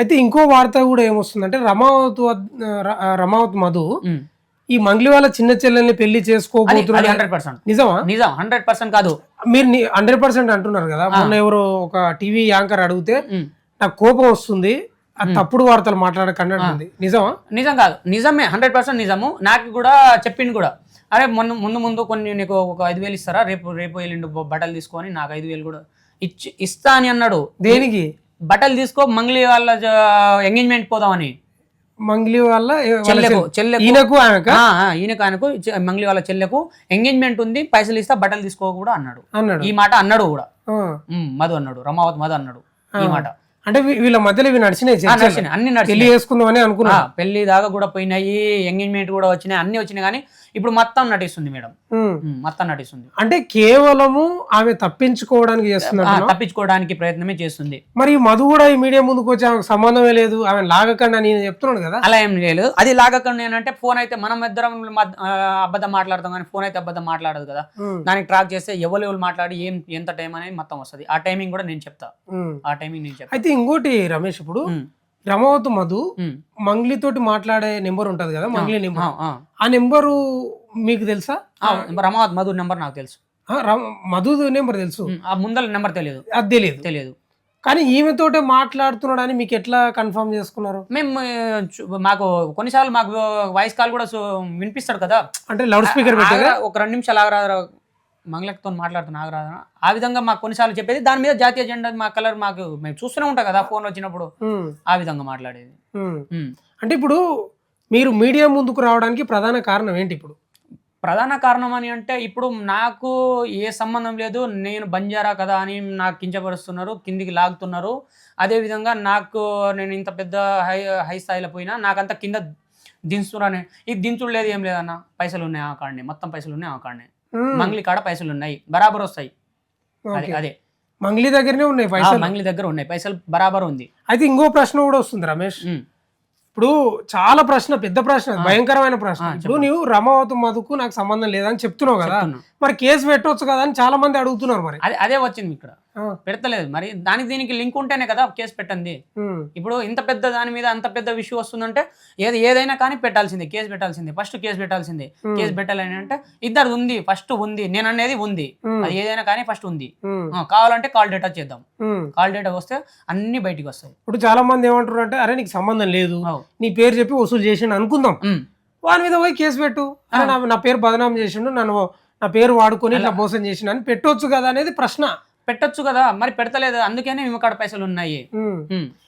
అయితే ఇంకో వార్త కూడా ఏమొస్తుందంటే రమావత్ మధు ఉమ్. ఈ మంగ్లీ వాళ్ళ చిన్న చెల్లెల్ని పెళ్లి అది చేసుకోబోతున్నాడు. 100% నిజమా? నిజం, 100% కాదు. మీరు 100% అంటున్నారు కదా. మొన్న ఎవరో ఒక టీవీ యాంకర్ అడిగితే ఉమ్. నాకు కోపం వస్తుంది, ఆ తప్పుడు వార్తలు మాట్లాడకండి అంటుంది. నిజమా? నిజం కాదు, నిజమే, 100% నిజము. నాకు కూడా చెప్పింది కూడా, అరే ముందు కొన్ని నీకు ఒక 5,000 ఇస్తారా, రేపు ఎల్లుండి బట్టలు తీసుకొని నాకు 5,000 కూడా ఇస్తా అని అన్నాడు. దేనికి? బట్టలు తీసుకో మంగ్లీ వాళ్ళ ఎంగేజ్మెంట్ పోదామని. మంగ్లీ వాళ్ళ చెల్లెకు ఈయనకు ఆమెక ఈయనకు మంగ్లీ వాళ్ళ చెల్లెకు ఎంగేజ్మెంట్ ఉంది, పైసలు ఇస్తా బట్టలు తీసుకో కూడా అన్నాడు. అన్నాడు. ఈ మాట అన్నాడు కూడా. ఆ. మధు అన్నాడు, రమావత్ మధు అన్నాడు ఈ మాట. అంటే వీళ్ళ మధ్యలో ఇవి నడిచినాయి చర్చలు. నడిచినాయి, అన్ని పెళ్లి నడిచినాయి. చేసుకుందామని అనుకున్నా. పెళ్లి దాకా కూడా పోయినాయి, ఎంగేజ్మెంట్ కూడా వచ్చినాయి, అన్ని వచ్చినాయి. కానీ ఇప్పుడు మొత్తం నటిస్తుంది మేడం, మొత్తం నటిస్తుంది. అంటే కేవలము ఆమె తప్పించుకోవడానికి చేస్తుంది. తప్పించుకోవడానికి ప్రయత్నమే చేస్తుంది. మరి ఈ మధు కూడా ఈ మీడియా ముందుకు వచ్చి ఆమెకు సంబంధమే లేదు, ఆమె లాగకండి అని చెప్తున్నాడు కదా. అలా ఏం లేదు, అది లాగకండి అంటే ఫోన్ అయితే మనం ఇద్దరం అబద్ధం మాట్లాడతాం, కానీ ఫోన్ అయితే అబద్ధం మాట్లాడదు కదా. దానికి ట్రాక్ చేస్తే ఎవరు మాట్లాడి ఎంత టైం అనేది మొత్తం వస్తుంది. ఆ టైమింగ్ కూడా నేను చెప్తా, ఆ టైమింగ్ నేను చెప్తా. అయితే ఇంకోటి రమేష్, ఇప్పుడు రమావత్ మధు మంగ్లీ తోటి మాట్లాడే నెంబర్ ఉంటది కదా, మంగ్లీ నెంబర్, ఆ నెంబరు మీకు తెలుసా? రమావత్ మధు నెంబర్ నాకు తెలుసు, మధు నెంబర్ తెలుసు, ఆ ముందర నెంబర్ తెలియదు. అది తెలియదు. కానీ ఈమెతోటే మాట్లాడుతున్నాడని మీకు ఎట్లా కన్ఫర్మ్ చేసుకున్నారు? మేము మాకు కొన్నిసార్లు మాకు వాయిస్ కాల్ కూడా వినిపిస్తాడు కదా, అంటే లౌడ్ స్పీకర్ పెట్టారా? ఒక 2 నిమిషాలు ఆగరాదు, మంగళతో మాట్లాడుతున్నా ఆగరాదు, ఆ విధంగా మాకు కొన్నిసార్లు చెప్పేది. దాని మీద జాతీయ జెండా మా కలర్ మాకు మేము చూస్తూనే ఉంటాం కదా ఫోన్ వచ్చినప్పుడు, ఆ విధంగా మాట్లాడేది. అంటే ఇప్పుడు మీరు మీడియా ముందుకు రావడానికి ప్రధాన కారణం ఏంటి? ఇప్పుడు ప్రధాన కారణం అని అంటే, ఇప్పుడు నాకు ఏ సంబంధం లేదు, నేను బంజారా కదా అని నాకు కించపరుస్తున్నారు, కిందికి లాగుతున్నారు. అదేవిధంగా నేను ఇంత పెద్ద హై స్థాయిలో పోయినా నాకంతా కింద దించుతున్నారని. ఈ దించుడు లేదు, ఏం లేదన్న, పైసలు ఉన్నాయి ఆ కాడనే, మొత్తం పైసలు ఉన్నాయి ఆ కాడనే, మంగ్లీ కాడ పైసలు ఉన్నాయి, బరాబర్ వస్తాయి. అదే మంగ్లీ దగ్గరనే ఉన్నాయి పైసలు, మంగ్లీ దగ్గర ఉన్నాయి పైసలు, బరాబర్ ఉంది. అయితే ఇంకో ప్రశ్న కూడా వస్తుంది రమేష్. ఇప్పుడు చాలా పెద్ద ప్రశ్న, భయంకరమైన ప్రశ్న. ఇప్పుడు నువ్వు రమావత్ మధుకు నాకు సంబంధం లేదని చెప్తున్నావు కదా, మరి కేసు పెట్టవచ్చు కదా అని చాలా మంది అడుగుతున్నారు. మరి అదే వచ్చింది ఇక్కడ, పెడతలేదు. మరి దానికి దీనికి లింక్ ఉంటేనే కదా కేసు పెట్టండి. ఇప్పుడు ఇంత పెద్ద దాని మీద అంత పెద్ద విషయం వస్తుందంటే ఏదైనా కానీ పెట్టాల్సిందే, కేసు పెట్టాల్సిందే, ఫస్ట్ కేసు పెట్టాల్సిందే. కేసు పెట్టాలని అంటే ఇద్దరు ఉంది, ఫస్ట్ ఉంది, నేను అనేది ఉంది, అది ఏదైనా కానీ ఫస్ట్ ఉంది. కావాలంటే కాల్ డేటా చేద్దాం, కాల్ డేటా వస్తే అన్ని బయటికి వస్తాయి. ఇప్పుడు చాలా మంది ఏమంటారు అంటే, అరే నీకు సంబంధం లేదు, నీ పేరు చెప్పి వసూలు చేసిండు అనుకుందాం, వాని మీద పోయి కేసు పెట్టు, నా పేరు బదనాం చేసిండు, నా పేరు వాడుకొని ఇట్లా మోసం చేసిండు అని పెట్టొచ్చు కదా అనేది ప్రశ్న. పెట్టొచ్చు కదా, మరి పెడతలేదు, అందుకనే మేము కాడ పైసలు ఉన్నాయి.